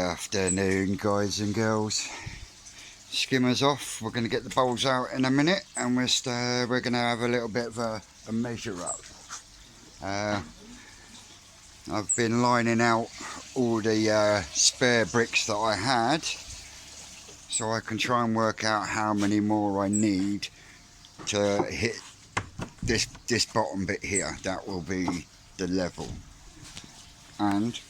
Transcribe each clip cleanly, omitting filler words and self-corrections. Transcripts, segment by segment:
afternoon, guys and girls. Skimmer's off. We're going to get the bowls out in a minute, and we're going to have a little bit of a measure up. I've been lining out all the spare bricks that I had, so I can try and work out how many more I need to hit this bottom bit here. That will be the level. And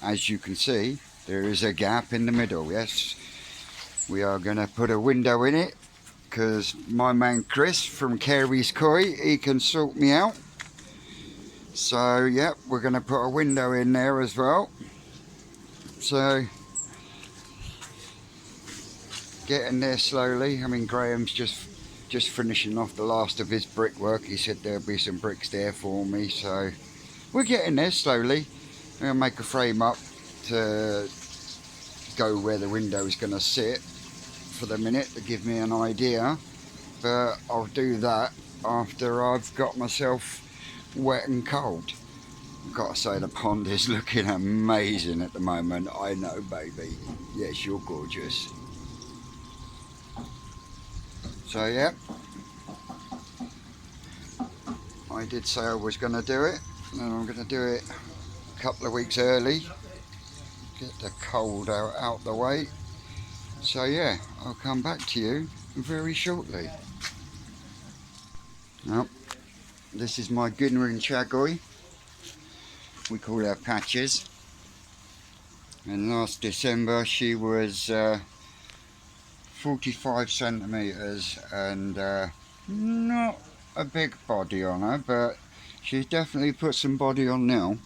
as you can see, there is a gap in the middle. Yes, we are going to put a window in it because my man Chris from Carey's Koi, he can sort me out. So yeah, we're going to put a window in there as well. So getting there slowly. I mean, Graham's just finishing off the last of his brickwork. He said there'll be some bricks there for me, so we're getting there slowly. I'm going to make a frame up to go where the window is going to sit for the minute to give me an idea, but I'll do that after I've got myself wet and cold. I've got to say, the pond is looking amazing at the moment. I know, baby. Yes, you're gorgeous. So yeah, I did say I was going to do it, and I'm going to do it a couple of weeks early, get the cold out the way. So yeah, I'll come back to you very shortly. Well, this is my Gunnerin Chagoi. We call her Patches. And last December she was 45 centimetres and not a big body on her, but she's definitely put some body on now.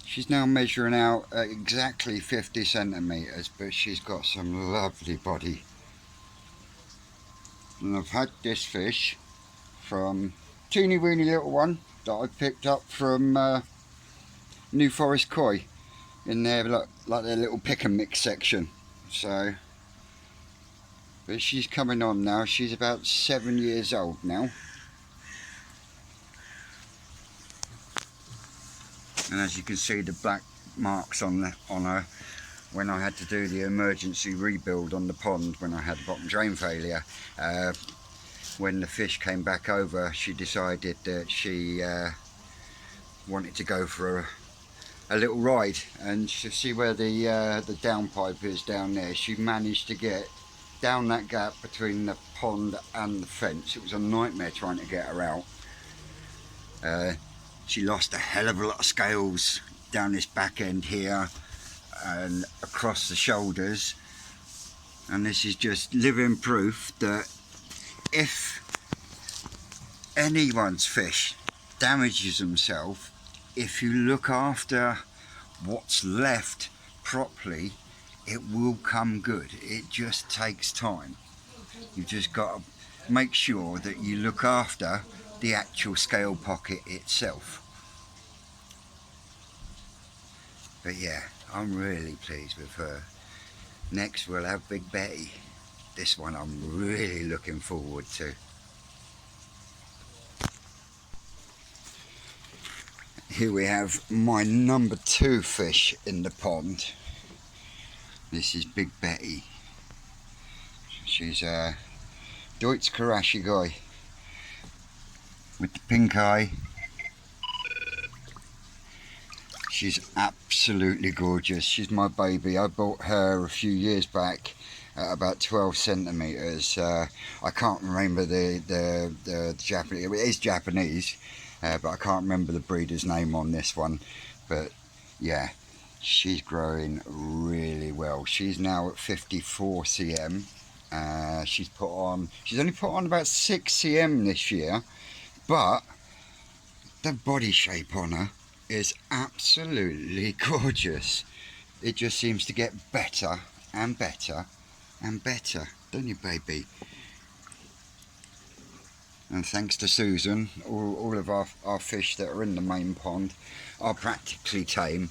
She's now measuring out at exactly 50 centimetres, but she's got some lovely body. And I've had this fish from teeny weeny little one that I picked up from New Forest Koi in their like their little pick and mix section. So, but she's coming on now. She's about 7 years old now. And as you can see, the black marks on her when I had to do the emergency rebuild on the pond when I had bottom drain failure. When the fish came back over, she decided that she wanted to go for a little ride, and to see where the downpipe is down there, she managed to get down that gap between the pond and the fence. It was a nightmare trying to get her out. She lost a hell of a lot of scales down this back end here and across the shoulders, and this is just living proof that if anyone's fish damages themselves, if you look after what's left properly, it will come good. It just takes time. You've just got to make sure that you look after the actual scale pocket itself. But yeah, I'm really pleased with her. Next we'll have Big Betty. This one I'm really looking forward to. Here we have my number 2 fish in the pond. This is Big Betty. She's a Deutsch Karashi guy with the pink eye. She's absolutely gorgeous. She's my baby. I bought her a few years back at about 12 centimetres. I can't remember the Japanese. It is Japanese, but I can't remember the breeder's name on this one. But yeah, she's growing really well. She's now at 54 cm. She's only put on about 6 cm this year, but the body shape on her is absolutely gorgeous. It just seems to get better and better and better, don't you, baby? And thanks to Susan, all of our fish that are in the main pond are practically tame.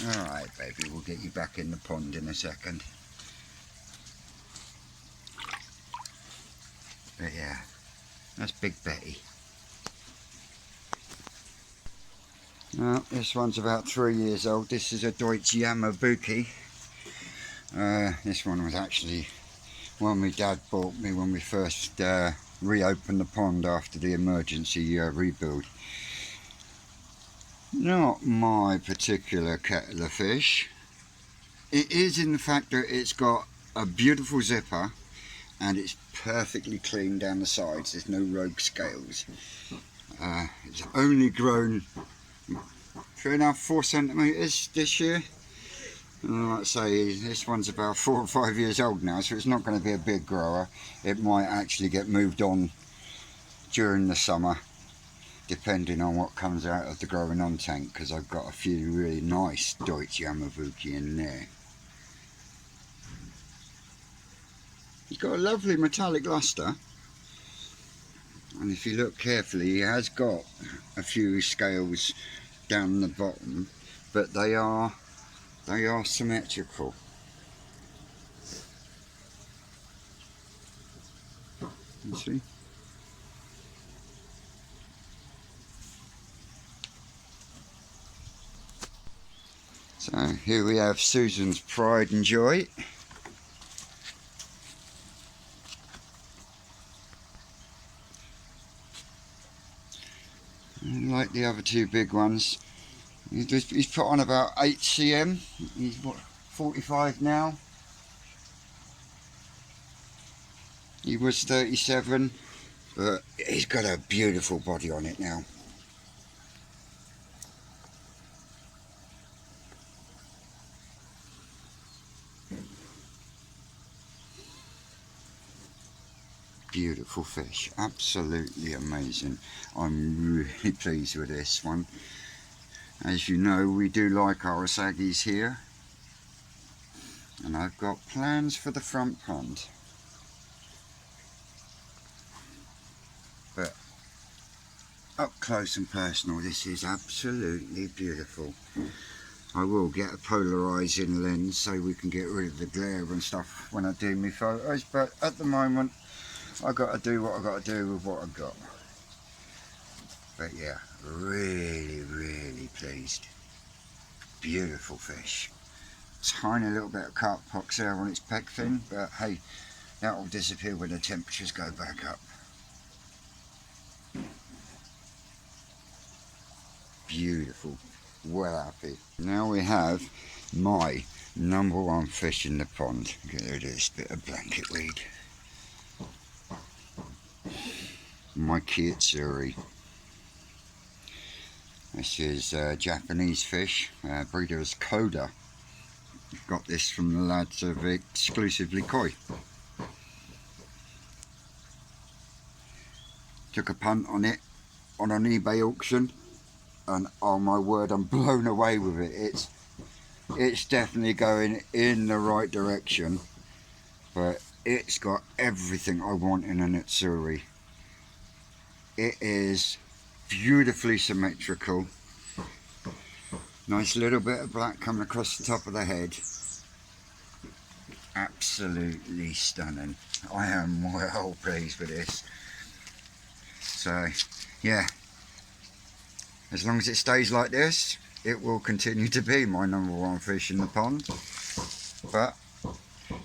Alright, baby, we'll get you back in the pond in a second. But yeah, that's Big Betty. Now, this one's about 3 years old. This is a Deutsche Buki. This one was actually one my dad bought me when we first reopened the pond after the emergency rebuild. Not my particular kettle of fish. It is in the fact that it's got a beautiful zipper and it's perfectly clean down the sides. There's no rogue scales. It's only grown 3.5–4 centimetres this year. And like I say, this one's about 4 or 5 years old now, so it's not going to be a big grower. It might actually get moved on during the summer, depending on what comes out of the growing on tank, because I've got a few really nice Deutsche Buki in there. He's got a lovely metallic luster, and if you look carefully, he has got a few scales down the bottom, but they are symmetrical. You see? So here we have Susan's pride and joy. And like the other two big ones, he's put on about 8 cm. He's what, 45 now. He was 37, but he's got a beautiful body on it now. Beautiful fish, absolutely amazing. I'm really pleased with this one. As you know, we do like our saggies here, and I've got plans for the front pond. But up close and personal, this is absolutely beautiful. I will get a polarising lens so we can get rid of the glare and stuff when I do my photos, but at the moment I've got to do what I've got to do with what I've got. But yeah, really pleased. Beautiful fish. Tiny little bit of carp pox there on its peg fin, but hey, that will disappear when the temperatures go back up. Beautiful, well happy. Now we have my #1 fish in the pond. Get rid of this bit of blanket weed. My Kajaku. This is Japanese fish, breeder is Koda. Got this from the lads of Exclusively Koi. Took a punt on it on an eBay auction, and oh my word, I'm blown away with it. It's definitely going in the right direction, but it's got everything I want in an Utsuri. It is beautifully symmetrical. Nice little bit of black coming across the top of the head. Absolutely stunning. I am well pleased with this. So yeah, as long as it stays like this, it will continue to be my #1 fish in the pond. But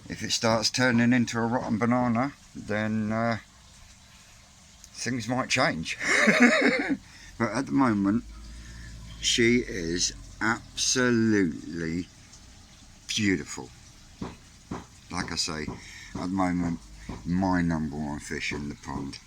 if it starts turning into a rotten banana, then things might change. But at the moment, she is absolutely beautiful. Like I say, at the moment, my #1 fish in the pond.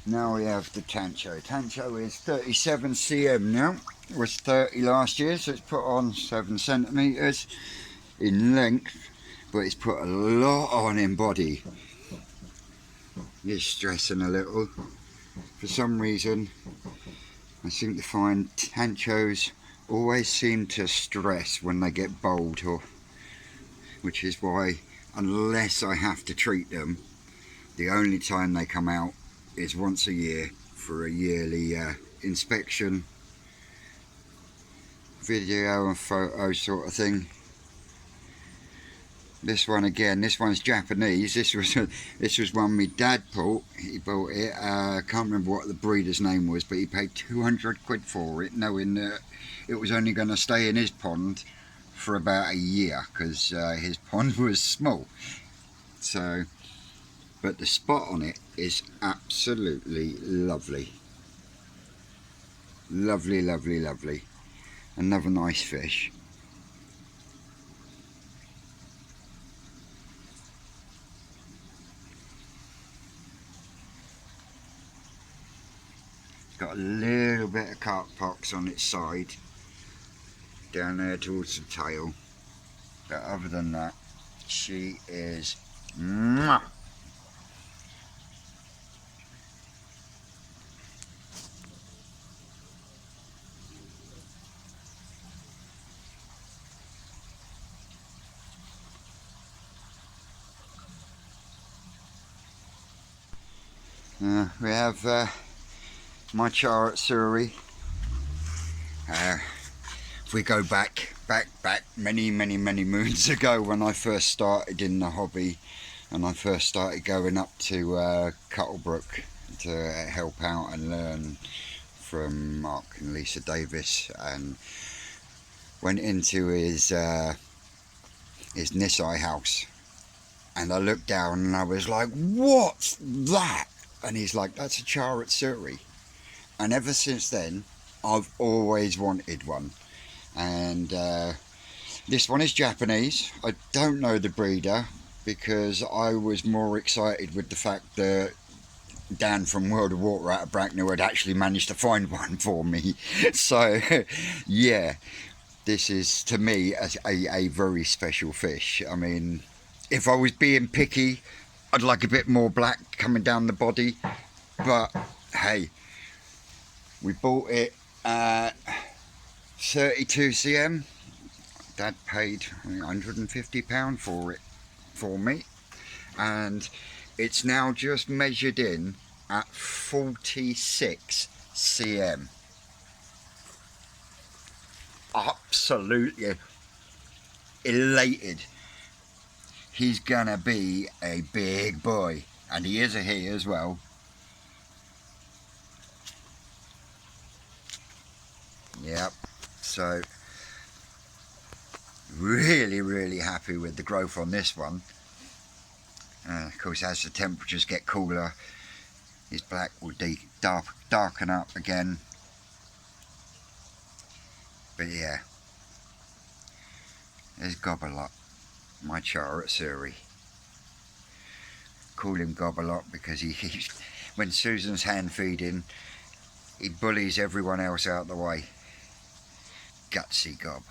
Now we have the Tancho. Tancho is 37 cm now. It was 30 last year, so it's put on 7 centimetres in length, but it's put a lot on in body. It's stressing a little. For some reason, I seem to find Tanchos always seem to stress when they get bold, which is why, unless I have to treat them, The only time they come out is once a year for a yearly inspection, video and photo sort of thing. This one again, this one's Japanese. This was one my dad bought. He bought it. I can't remember what the breeder's name was, but he paid 200 quid for it, knowing that it was only going to stay in his pond for about a year, because his pond was small. So, but the spot on it is absolutely lovely. Lovely, lovely, lovely. Another nice fish. Got a little bit of carp pox on its side, down there towards the tail. But other than that, she is mwah. We have my char at Surrey. If we go back many moons ago, when I first started in the hobby and I first started going up to Cuttlebrook to help out and learn from Mark and Lisa Davis, and went into his Nisai house, and I looked down and I was like, what's that? And he's like, that's a char at Surrey. And ever since then I've always wanted one. And this one is Japanese. I don't know the breeder, because I was more excited with the fact that Dan from World of Water out of Bracknell had actually managed to find one for me. So yeah, this is to me a very special fish. I mean, if I was being picky, I'd like a bit more black coming down the body, but hey, we bought it at 32 cm. Dad paid £150 for it for me, and it's now just measured in at 46 cm. Absolutely elated. He's gonna be a big boy, and he is a he as well. Yep, so really happy with the growth on this one. Of course, as the temperatures get cooler, his black will darken up again. But yeah, there's Gobbalot, my char at Surrey. Call him Gobbalot because he's, when Susan's hand feeding, he bullies everyone else out the way. Gutsy gob.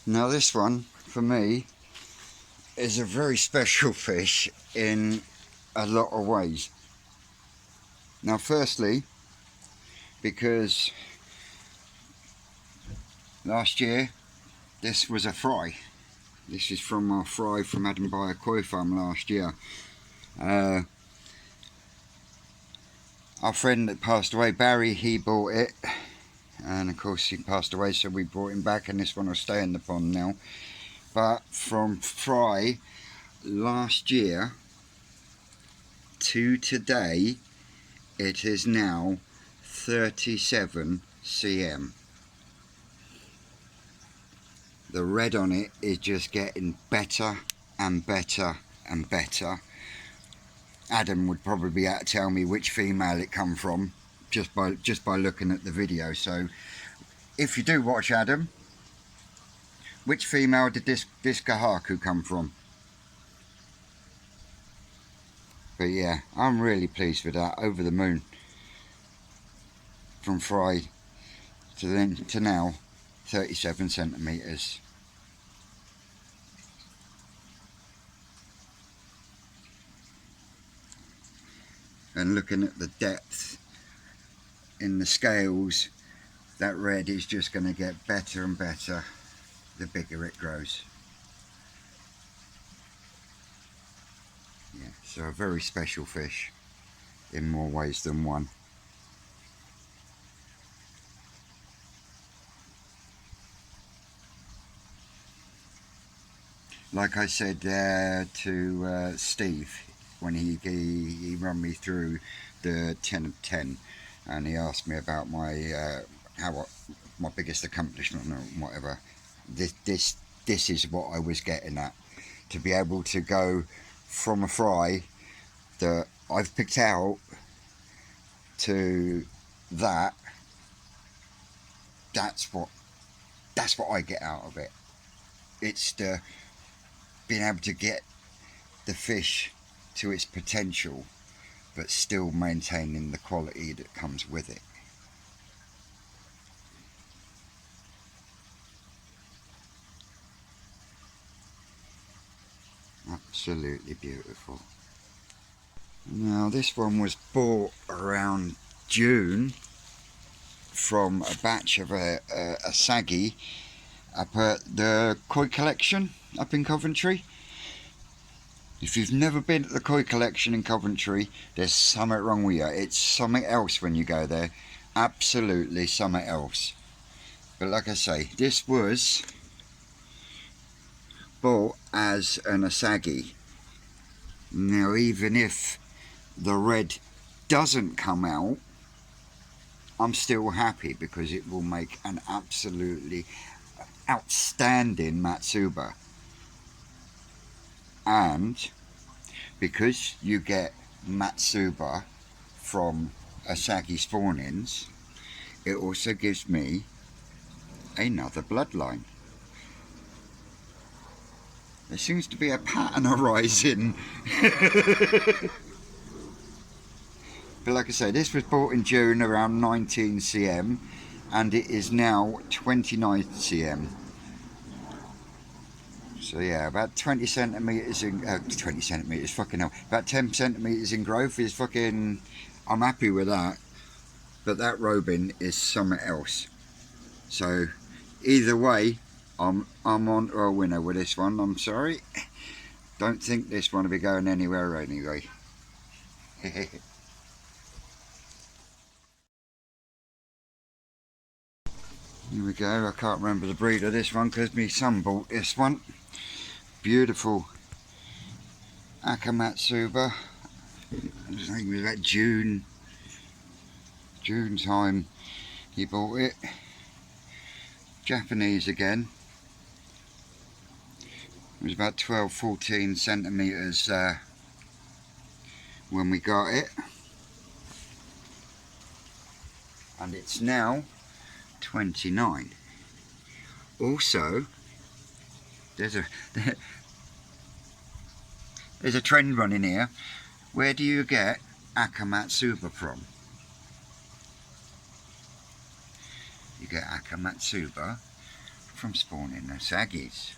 Now this one, for me, is a very special fish in a lot of ways. Now firstly, because last year this was a fry. This is from our fry from Adam Bayer Koi Farm last year. Our friend that passed away, Barry, he bought it, and of course he passed away, so we brought him back, and this one will stay in the pond now. But from fry last year to today, it is now 37 cm. The red on it is just getting better and better and better. Adam would probably be able to tell me which female it come from just by looking at the video. So if you do watch, Adam, which female did this Kajaku come from? But yeah, I'm really pleased with that. Over the moon. From fry to now, 37 centimetres. And looking at the depth in the scales, that red is just going to get better and better. the bigger it grows. Yeah, so a very special fish in more ways than one. Like I said to Steve when he run me through the 10 of 10, and he asked me about my my biggest accomplishment or whatever. This is what I was getting at, to be able to go from a fry that I've picked out to that. That's what I get out of it. It's the being able to get the fish to its potential, but still maintaining the quality that comes with it. Absolutely beautiful. Now this one was bought around June from a batch of a saggy up at the Koi Collection up in Coventry. If you've never been to the Koi Collection in Coventry, there's something wrong with you. It's something else when you go there. Absolutely something else. But like I say, this was bought as an asagi. Now even if the red doesn't come out, I'm still happy because it will make an absolutely outstanding matsuba. And because you get matsuba from asagi spawnings, it also gives me another bloodline. There seems to be a pattern arising. But like I say, this was bought in June around 19 cm and it is now 29 cm. So yeah, about 20 centimetres in 20 centimetres, fucking hell, about 10 centimetres in growth is fucking, I'm happy with that. But that robin is something else. So either way, I'm on to a winner with this one. I'm sorry, don't think this one will be going anywhere anyway. Here we go. I can't remember the breed of this one because my son bought this one. Beautiful Akamatsuba. I think it was about June time he bought it. Japanese again. It was about 12-14 centimetres when we got it, and it's now 29. Also, there's a trend running here. Where do you get Akamatsuba from? You get Akamatsuba from spawning asagis.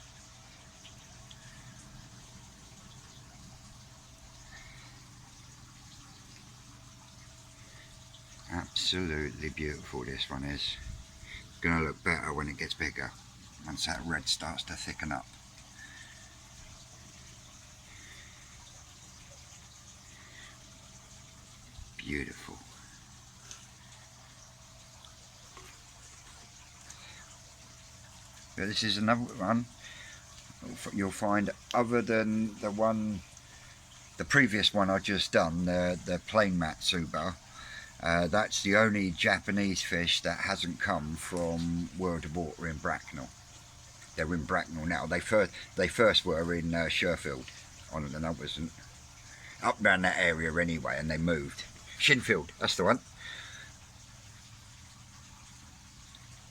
Absolutely beautiful this one is. It's going to look better when it gets bigger, once that red starts to thicken up. Beautiful. But this is another one you'll find, other than the previous one I just done, the plain Matsuba. That's the only Japanese fish that hasn't come from World of Water in Bracknell. They're in Bracknell now. They first were in Sherfield, and I wasn't up around that area anyway, and they moved. Shinfield, that's the one.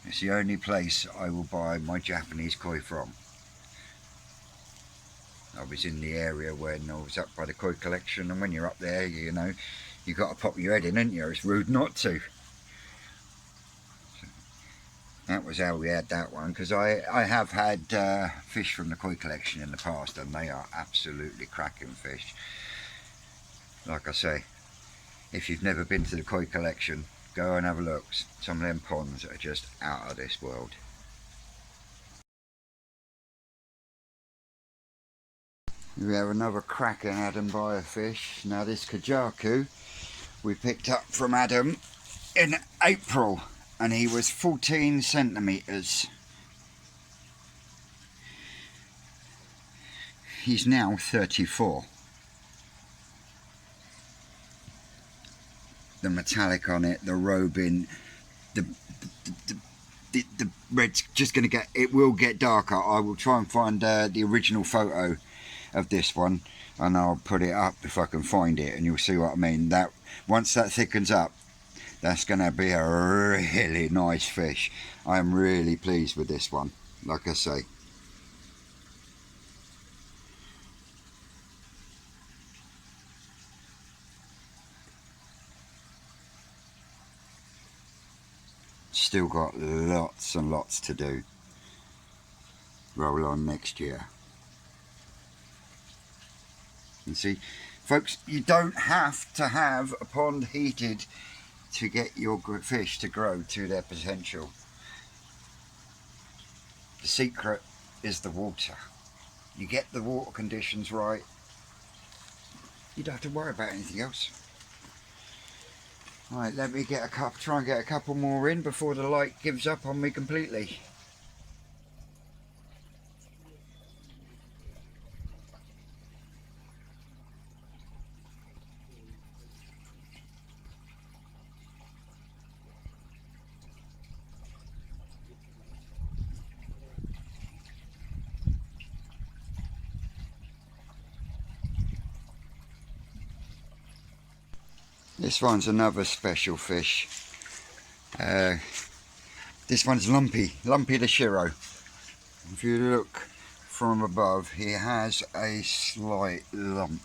It's the only place I will buy my Japanese koi from. I was in the area when I was up by the Koi Collection, and when you're up there, you know, you got to pop your head in, ain't you? It's rude not to. So that was how we had that one, because I have had fish from the Koi Collection in the past, and they are absolutely cracking fish. Like I say, if you've never been to the Koi Collection, go and have a look. Some of them ponds are just out of this world. We have another cracking Adam buy a fish. Now this Kajaku we picked up from Adam in April, and he was 14 centimetres. He's now 34. The metallic on it, the robing, the red's just going to get, it will get darker. I will try and find the original photo of this one, and I'll put it up if I can find it, and you'll see what I mean. That once that thickens up, that's going to be a really nice fish. I am really pleased with this one, like I say. Still got lots and lots to do. Roll on next year. And see, folks, you don't have to have a pond heated to get your fish to grow to their potential. The secret is the water. You get the water conditions right, you don't have to worry about anything else. Right, let me get a couple, try and get a couple more in before the light gives up on me completely. This one's another special fish. This one's Lumpy the Shiro. If you look from above, he has a slight lump.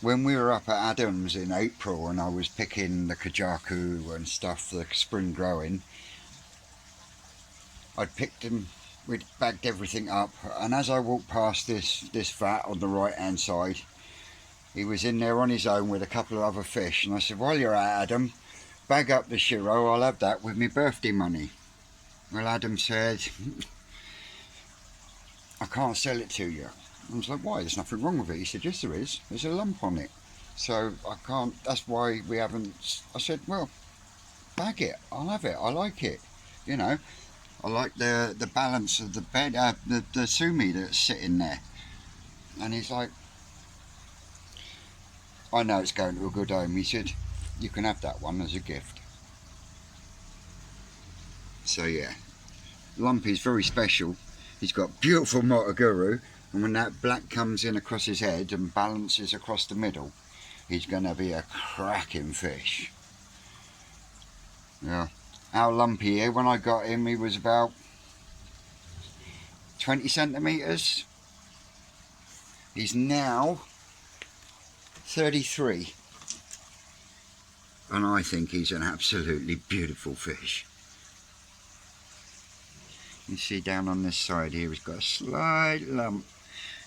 When we were up at Adams in April and I was picking the Kajaku and stuff for the spring growing, I'd picked him, we'd bagged everything up, and as I walked past this vat on the right hand side, he was in there on his own with a couple of other fish, and I said, while you're at Adam, bag up the Shiro, I'll have that with my birthday money. Well, Adam said, I can't sell it to you. I was like, why? There's nothing wrong with it. He said, yes there is, there's a lump on it. So I can't, that's why we haven't. I said, well, bag it, I'll have it, I like it. You know, I like the balance of the bed, the sumi that's sitting there. And he's like, I know it's going to a good home. He said, you can have that one as a gift. So yeah, Lumpy's very special. He's got beautiful Video.Guru, and when that black comes in across his head and balances across the middle, he's going to be a cracking fish. Yeah, our Lumpy here, when I got him, he was about 20 centimetres. He's now 33, and I think he's an absolutely beautiful fish. You see down on this side here, he's got a slight lump.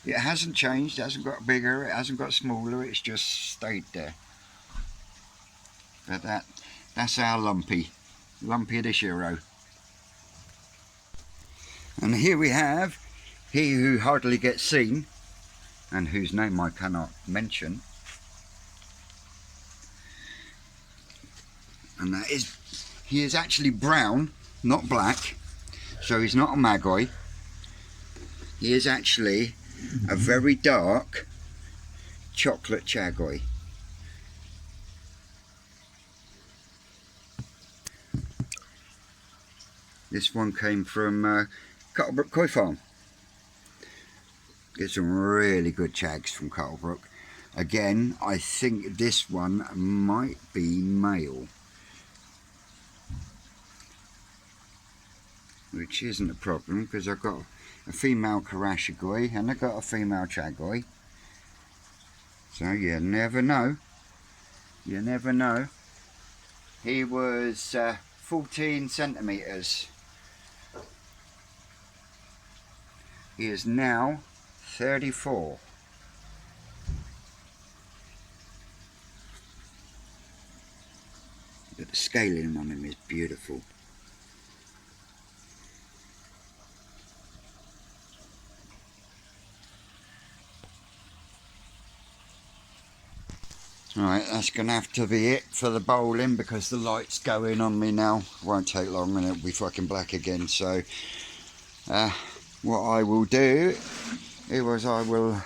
It hasn't changed, it hasn't got bigger, it hasn't got smaller, it's just stayed there. But that's our Lumpy the Shiro. And here we have he who hardly gets seen, and whose name I cannot mention. And that is, he is actually brown, not black, so he's not a magoi. He is actually a very dark chocolate chagoi. This one came from Cuttlebrook Koi Farm. Get some really good chags from Cuttlebrook. Again, I think this one might be male, which isn't a problem because I've got a female Karashigoi and I've got a female Chagoi. So you never know. You never know. He was 14 centimetres. He is now 34. But the scaling on him is beautiful. Right, that's going to have to be it for the bowling because the light's going on me now. Won't take long and it'll be fucking black again. So what I will do is I will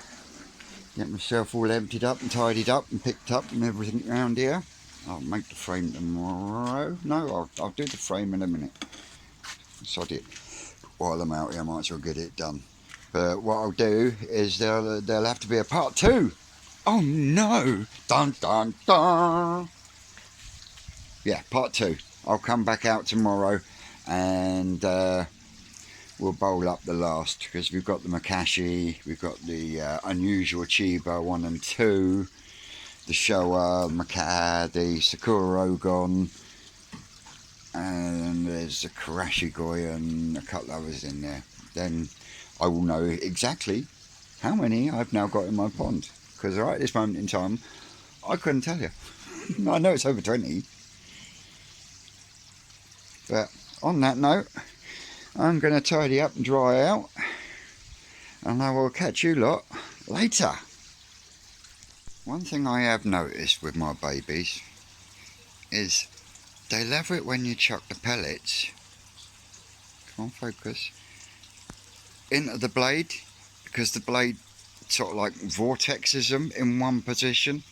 get myself all emptied up and tidied up and picked up and everything around here. I'll make the frame tomorrow. No, I'll do the frame in a minute. Sod it. While I'm out here, I might as well get it done. But what I'll do is there'll have to be a part 2. Oh no! Dun dun dun! Yeah, part 2. I'll come back out tomorrow and we'll bowl up the last because we've got the Makashi, we've got the unusual Chiba 1 and 2, the Showa, Maka, the Sakura Ogon, and there's a Karashigoi and a couple others in there. Then I will know exactly how many I've now got in my pond. Because right at this moment in time, I couldn't tell you. I know it's over 20. But on that note, I'm going to tidy up and dry out. And I will catch you lot later. One thing I have noticed with my babies is they love it when you chuck the pellets. Come on, focus. Into the blade. Because the blade sort of like vortexes them in one position.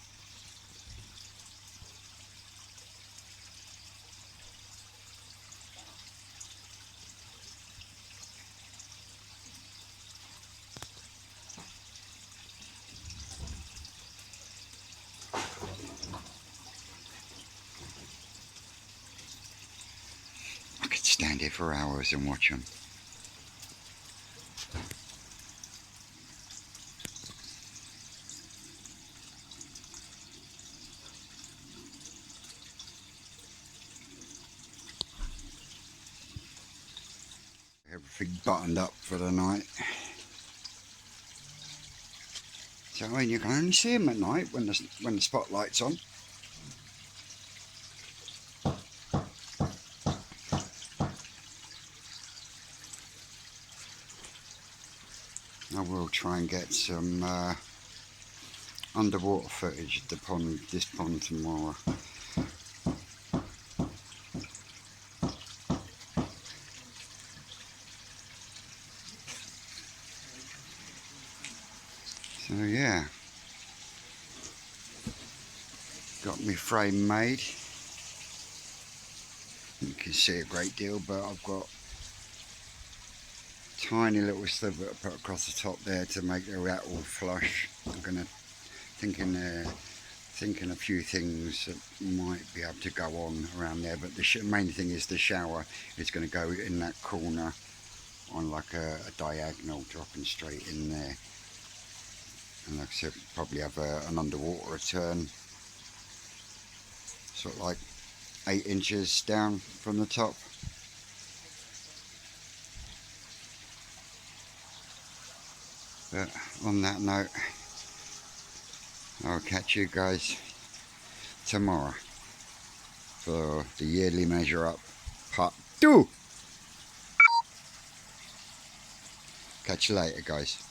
I could stand here for hours and watch them. Everything buttoned up for the night. So I mean, you can only see them at night when the spotlight's on. I will try and get some underwater footage of this pond tomorrow. So yeah, got my frame made. You can see a great deal, but I've got tiny little sliver to put across the top there to make that all flush. I'm gonna thinking a few things that might be able to go on around there, but the main thing is the shower is going to go in that corner on like a diagonal, dropping straight in there. And like I said, probably have an underwater return, sort of like 8 inches down from the top. But on that note, I'll catch you guys tomorrow for the yearly measure up part 2. Catch you later, guys.